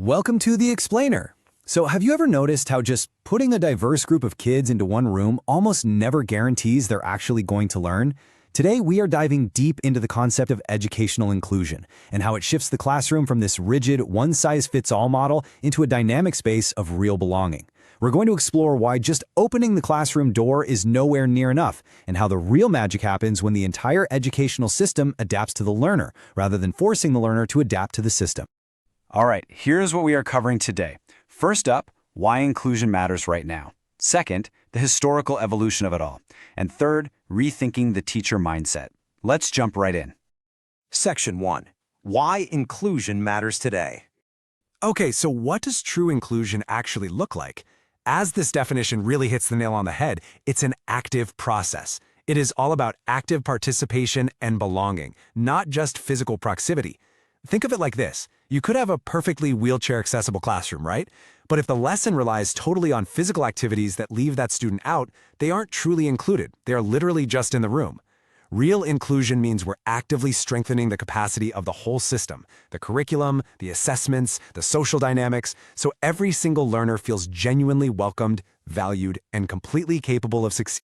Welcome to The Explainer. So have you ever noticed how just putting a diverse group of kids into one room almost never guarantees they're actually going to learn? Today, we are diving deep into the concept of educational inclusion and how it shifts the classroom from this rigid, one-size-fits-all model into a dynamic space of real belonging. We're going to explore why just opening the classroom door is nowhere near enough and how the real magic happens when the entire educational system adapts to the learner rather than forcing the learner to adapt to the system. All right, here's what we are covering today. First up, why inclusion matters right now. Second, the historical evolution of it all. And third, rethinking the teacher mindset. Let's jump right in. Section 1. Why inclusion matters today. Okay, so what does true inclusion actually look like? As this definition really hits the nail on the head, it's an active process. It is all about active participation and belonging, not just physical proximity. Think of it like this. You could have a perfectly wheelchair-accessible classroom, right? But if the lesson relies totally on physical activities that leave that student out, they aren't truly included. They are literally just in the room. Real inclusion means we're actively strengthening the capacity of the whole system, the curriculum, the assessments, the social dynamics, so every single learner feels genuinely welcomed, valued, and completely capable of succeeding.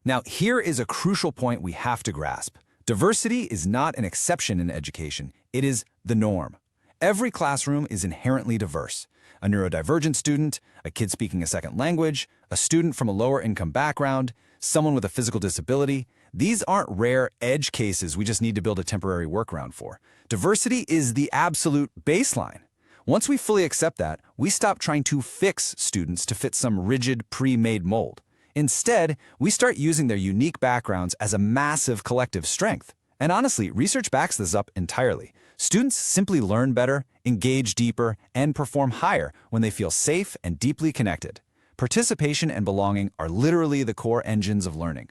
Now, here is a crucial point we have to grasp. Diversity is not an exception in education. It is the norm. Every classroom is inherently diverse. A neurodivergent student, a kid speaking a second language, a student from a lower-income background, someone with a physical disability. These aren't rare edge cases we just need to build a temporary workaround for. Diversity is the absolute baseline. Once we fully accept that, we stop trying to fix students to fit some rigid, pre-made mold. Instead, we start using their unique backgrounds as a massive collective strength. And honestly, research backs this up entirely. Students simply learn better, engage deeper, and perform higher when they feel safe and deeply connected. Participation and belonging are literally the core engines of learning.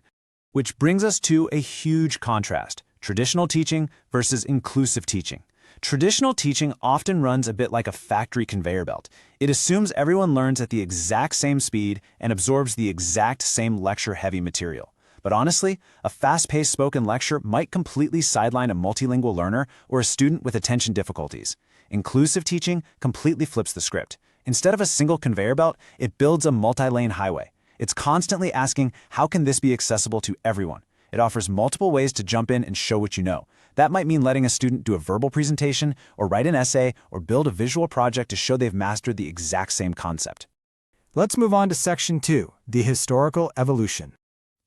Which brings us to a huge contrast: traditional teaching versus inclusive teaching. Traditional teaching often runs a bit like a factory conveyor belt. It assumes everyone learns at the exact same speed and absorbs the exact same lecture-heavy material. But honestly, a fast-paced spoken lecture might completely sideline a multilingual learner or a student with attention difficulties. Inclusive teaching completely flips the script. Instead of a single conveyor belt, it builds a multi-lane highway. It's constantly asking, how can this be accessible to everyone? It offers multiple ways to jump in and show what you know. That might mean letting a student do a verbal presentation, or write an essay, or build a visual project to show they've mastered the exact same concept. Let's move on to Section 2, the historical evolution.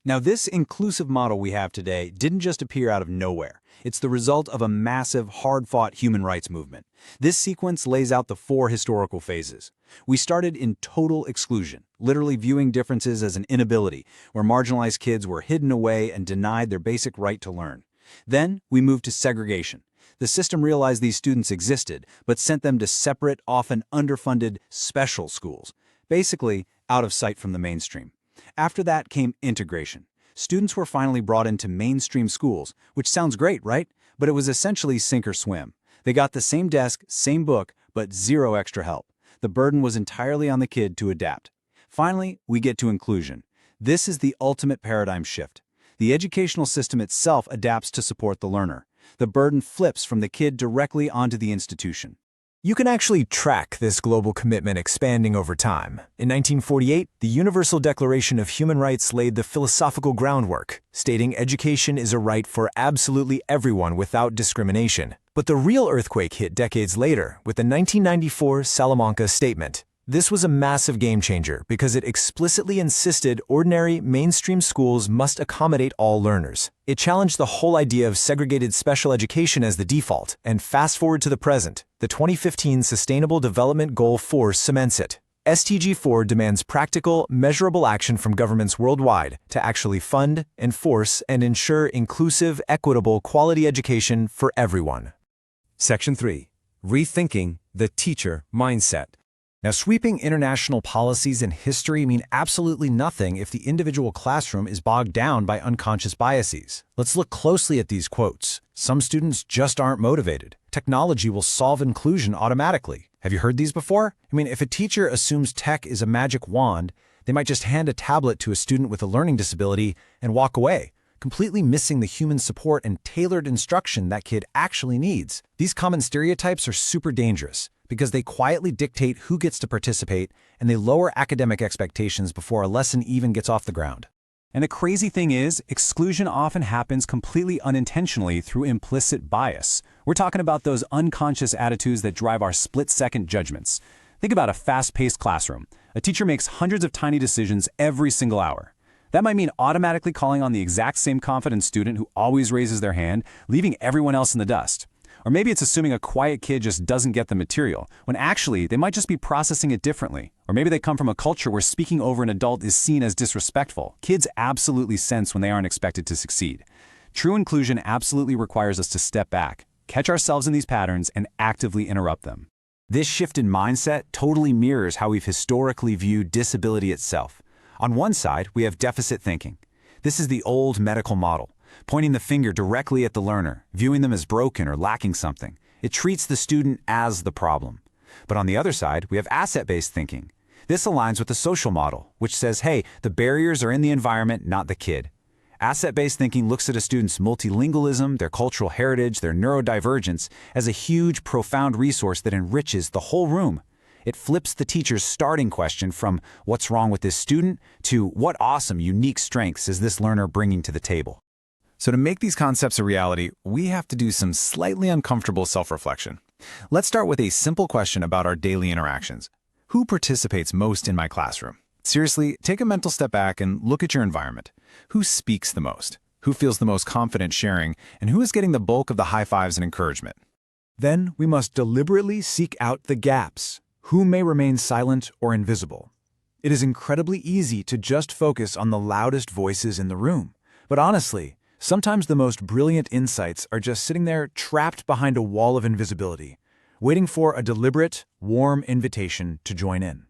Now, this inclusive model we have today didn't just appear out of nowhere. It's the result of a massive, hard-fought human rights movement. This sequence lays out the 4 historical phases. We started in total exclusion, literally viewing differences as an inability, where marginalized kids were hidden away and denied their basic right to learn. Then, we moved to segregation. The system realized these students existed, but sent them to separate, often underfunded, special schools, basically out of sight from the mainstream. After that came integration. Students were finally brought into mainstream schools, which sounds great, right? But it was essentially sink or swim. They got the same desk, same book, but zero extra help. The burden was entirely on the kid to adapt. Finally, we get to inclusion. This is the ultimate paradigm shift. The educational system itself adapts to support the learner. The burden flips from the kid directly onto the institution. You can actually track this global commitment expanding over time. In 1948, the Universal Declaration of Human Rights laid the philosophical groundwork, stating education is a right for absolutely everyone without discrimination. But the real earthquake hit decades later with the 1994 Salamanca Statement. This was a massive game-changer because it explicitly insisted ordinary, mainstream schools must accommodate all learners. It challenged the whole idea of segregated special education as the default, and fast forward to the present, the 2015 Sustainable Development Goal 4 cements it. SDG 4 demands practical, measurable action from governments worldwide to actually fund, enforce, and ensure inclusive, equitable, quality education for everyone. Section 3. Rethinking the teacher mindset. Now, sweeping international policies and history mean absolutely nothing if the individual classroom is bogged down by unconscious biases. Let's look closely at these quotes. Some students just aren't motivated. Technology will solve inclusion automatically. Have you heard these before? I mean, if a teacher assumes tech is a magic wand, they might just hand a tablet to a student with a learning disability and walk away, completely missing the human support and tailored instruction that kid actually needs. These common stereotypes are super dangerous. because they quietly dictate who gets to participate and they lower academic expectations before a lesson even gets off the ground. And the crazy thing is, exclusion often happens completely unintentionally through implicit bias. We're talking about those unconscious attitudes that drive our split-second judgments. Think about a fast-paced classroom. A teacher makes hundreds of tiny decisions every single hour. That might mean automatically calling on the exact same confident student who always raises their hand, leaving everyone else in the dust. Or maybe it's assuming a quiet kid just doesn't get the material, when actually they might just be processing it differently. Or maybe they come from a culture where speaking over an adult is seen as disrespectful. Kids absolutely sense when they aren't expected to succeed. True inclusion absolutely requires us to step back, catch ourselves in these patterns, and actively interrupt them. This shift in mindset totally mirrors how we've historically viewed disability itself. On one side, we have deficit thinking. This is the old medical model, pointing the finger directly at the learner, viewing them as broken or lacking something. It treats the student as the problem. But on the other side, we have asset-based thinking. This aligns with the social model, which says, hey, the barriers are in the environment, not the kid. Asset-based thinking looks at a student's multilingualism, their cultural heritage, their neurodivergence as a huge, profound resource that enriches the whole room. It flips the teacher's starting question from what's wrong with this student to what awesome, unique strengths is this learner bringing to the table. So to make these concepts a reality, we have to do some slightly uncomfortable self-reflection. Let's start with a simple question about our daily interactions. Who participates most in my classroom? Seriously, take a mental step back and look at your environment. Who speaks the most? Who feels the most confident sharing? And who is getting the bulk of the high fives and encouragement? Then we must deliberately seek out the gaps. Who may remain silent or invisible? It is incredibly easy to just focus on the loudest voices in the room. But honestly, sometimes the most brilliant insights are just sitting there trapped behind a wall of invisibility, waiting for a deliberate, warm invitation to join in.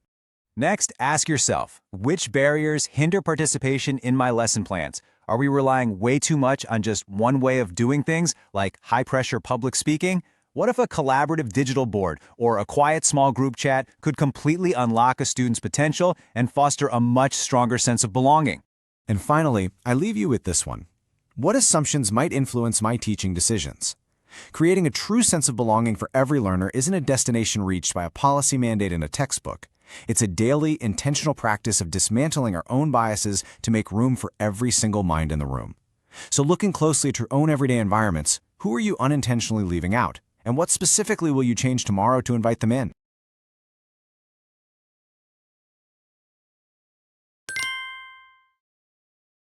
Next, ask yourself, which barriers hinder participation in my lesson plans? Are we relying way too much on just one way of doing things, like high-pressure public speaking? What if a collaborative digital board or a quiet small group chat could completely unlock a student's potential and foster a much stronger sense of belonging? And finally, I leave you with this one. What assumptions might influence my teaching decisions? Creating a true sense of belonging for every learner isn't a destination reached by a policy mandate in a textbook. It's a daily, intentional practice of dismantling our own biases to make room for every single mind in the room. So looking closely at your own everyday environments, who are you unintentionally leaving out? And what specifically will you change tomorrow to invite them in?